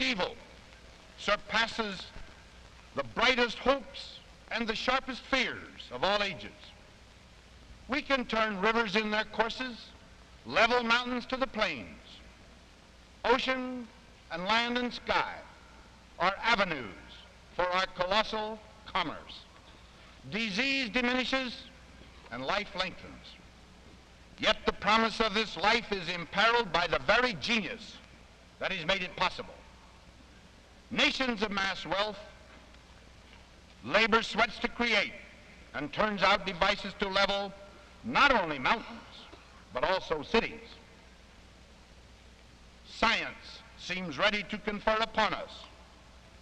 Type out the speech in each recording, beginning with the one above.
evil surpasses the brightest hopes and the sharpest fears of all ages. We can turn rivers in their courses, level mountains to the plains. Ocean and land and sky are avenues for our colossal commerce. Disease diminishes and life lengthens. Yet the promise of this life is imperiled by the very genius that has made it possible. Nations amass wealth, labor sweats to create, and turns out devices to level not only mountains, but also cities. Science seems ready to confer upon us,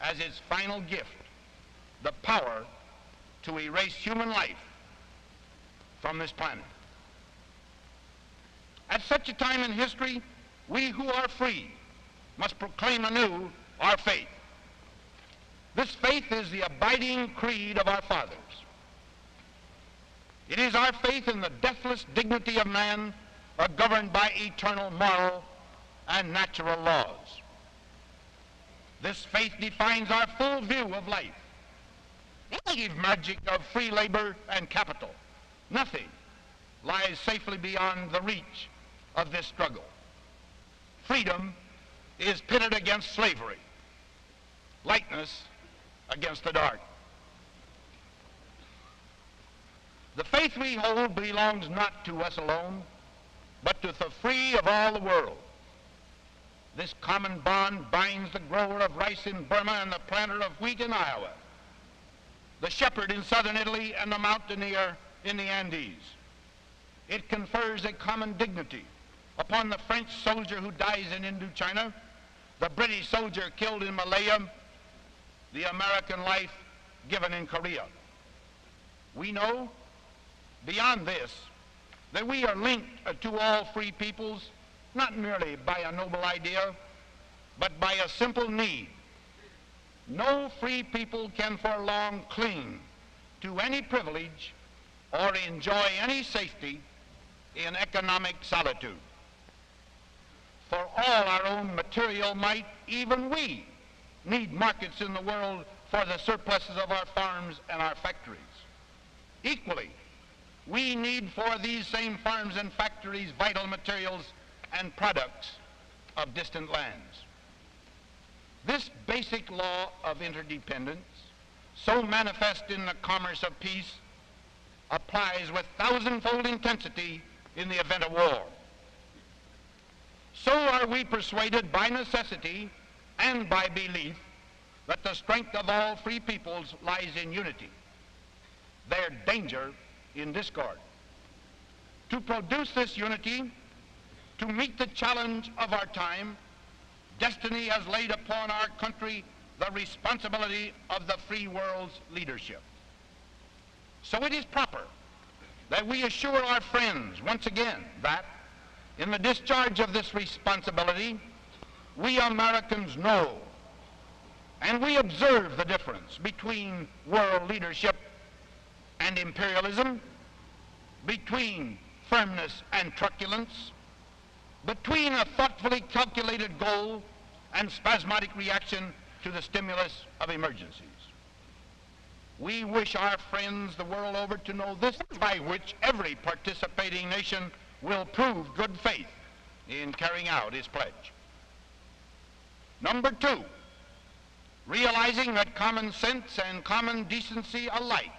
as its final gift, the power to erase human life from this planet. At such a time in history, we who are free must proclaim anew our faith. This faith is the abiding creed of our fathers. It is our faith in the deathless dignity of man, governed by eternal moral and natural laws. This faith defines our full view of life. The magic of free labor and capital. Nothing lies safely beyond the reach of this struggle. Freedom is pitted against slavery, lightness against the dark. The faith we hold belongs not to us alone, but to the free of all the world. This common bond binds the grower of rice in Burma and the planter of wheat in Iowa, the shepherd in southern Italy and the mountaineer in the Andes. It confers a common dignity upon the French soldier who dies in Indochina, the British soldier killed in Malaya, the American life given in Korea. We know, beyond this, that we are linked to all free peoples, not merely by a noble idea, but by a simple need. No free people can for long cling to any privilege or enjoy any safety in economic solitude. For all our own material might, even we need markets in the world for the surpluses of our farms and our factories. Equally, we need for these same farms and factories vital materials and products of distant lands. This basic law of interdependence, so manifest in the commerce of peace, applies with thousandfold intensity in the event of war. So are we persuaded by necessity and by belief that the strength of all free peoples lies in unity, their danger in discord. To produce this unity, to meet the challenge of our time, destiny has laid upon our country the responsibility of the free world's leadership. So it is proper that we assure our friends once again that, in the discharge of this responsibility, we Americans know and we observe the difference between world leadership and imperialism, between firmness and truculence, between a thoughtfully calculated goal and spasmodic reaction to the stimulus of emergencies. We wish our friends the world over to know this, by which every participating nation will prove good faith in carrying out its pledge. Number two, realizing that common sense and common decency alike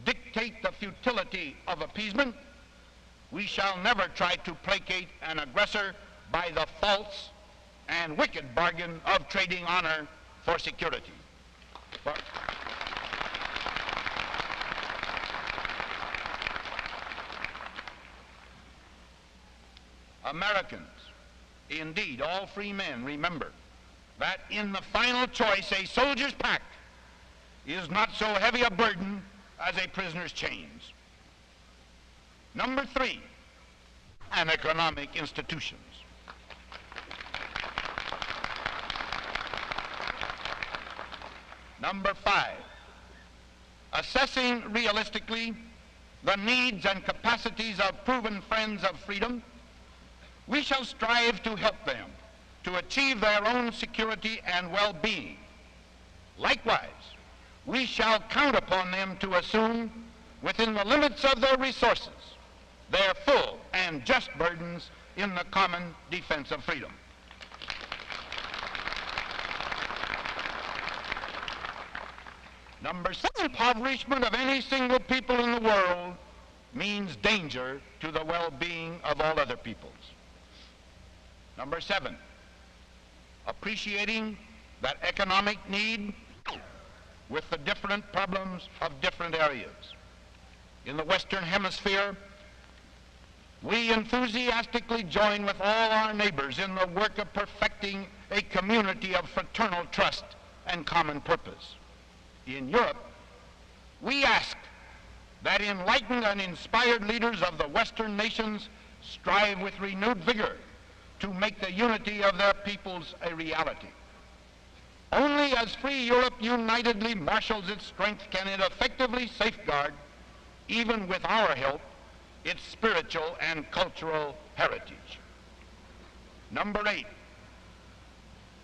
dictate the futility of appeasement, we shall never try to placate an aggressor by the false and wicked bargain of trading honor for security. Americans, indeed all free men, remember that in the final choice a soldier's pack is not so heavy a burden as a prisoner's chains. Number three, and economic institutions. Number five, assessing realistically the needs and capacities of proven friends of freedom, we shall strive to help them to achieve their own security and well-being. Likewise, we shall count upon them to assume, within the limits of their resources, their full and just burdens in the common defense of freedom. Number 7, impoverishment of any single people in the world means danger to the well-being of all other peoples. Number 7, appreciating that economic need with the different problems of different areas. In the Western Hemisphere, we enthusiastically join with all our neighbors in the work of perfecting a community of fraternal trust and common purpose. In Europe, we ask that enlightened and inspired leaders of the Western nations strive with renewed vigor to make the unity of their peoples a reality. Only as free Europe unitedly marshals its strength can it effectively safeguard, even with our help, its spiritual and cultural heritage. Number 8,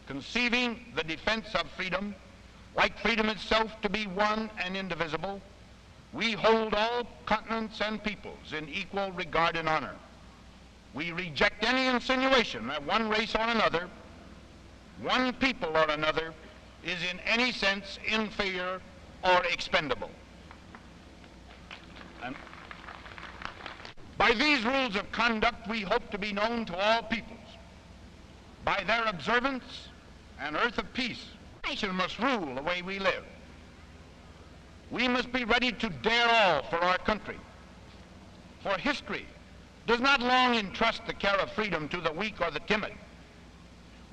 conceiving the defense of freedom, like freedom itself, to be one and indivisible, we hold all continents and peoples in equal regard and honor. We reject any insinuation that one race or another, one people or another, is in any sense inferior or expendable. And by these rules of conduct, we hope to be known to all peoples. By their observance, an earth of peace, nation must rule the way we live. We must be ready to dare all for our country. For history does not long entrust the care of freedom to the weak or the timid.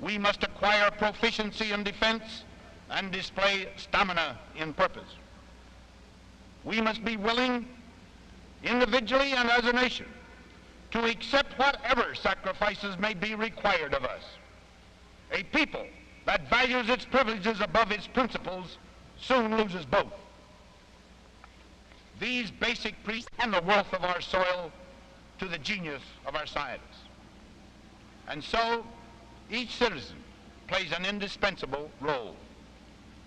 We must acquire proficiency in defense and display stamina in purpose. We must be willing, individually and as a nation, to accept whatever sacrifices may be required of us. A people that values its privileges above its principles soon loses both. These basic precepts and the wealth of our soil to the genius of our scientists. And so, each citizen plays an indispensable role.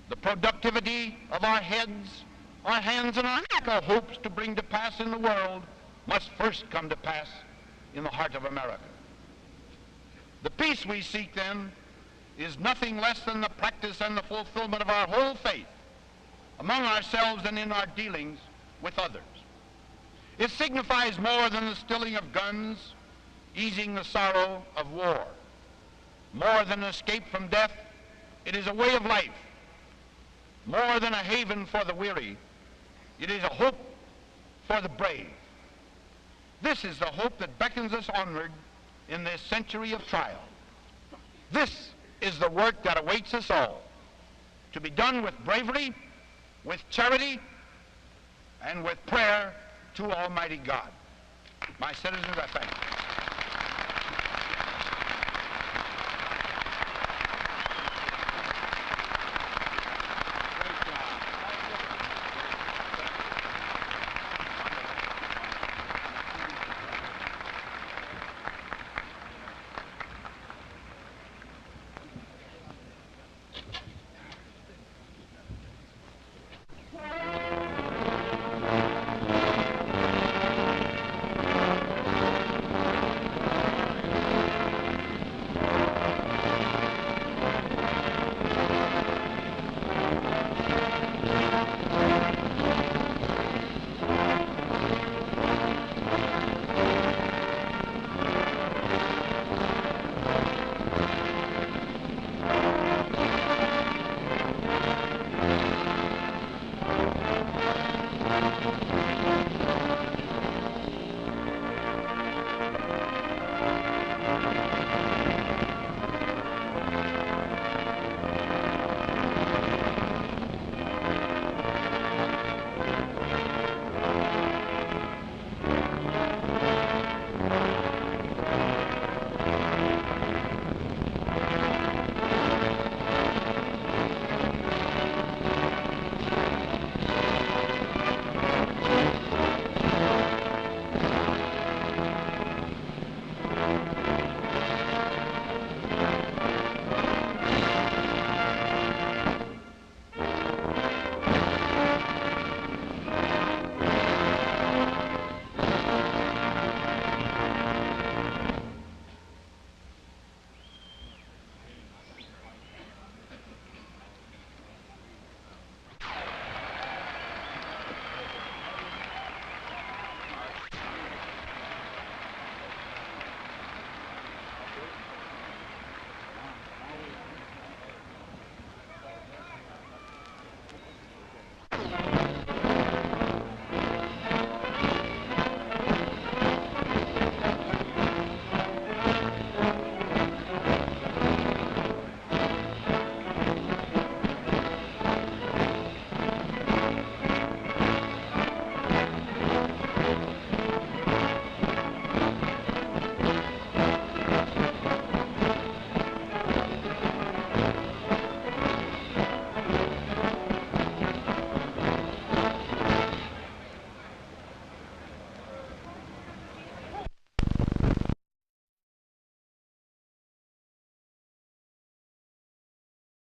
The productivity of our heads, our hands, and our hopes to bring to pass in the world must first come to pass in the heart of America. The peace we seek, then, is nothing less than the practice and the fulfillment of our whole faith among ourselves and in our dealings with others. It signifies more than the stilling of guns, easing the sorrow of war. More than escape from death, it is a way of life. More than a haven for the weary, it is a hope for the brave. This is the hope that beckons us onward in this century of trial. This is the work that awaits us all, to be done with bravery, with charity, and with prayer to Almighty God. My citizens, I thank you.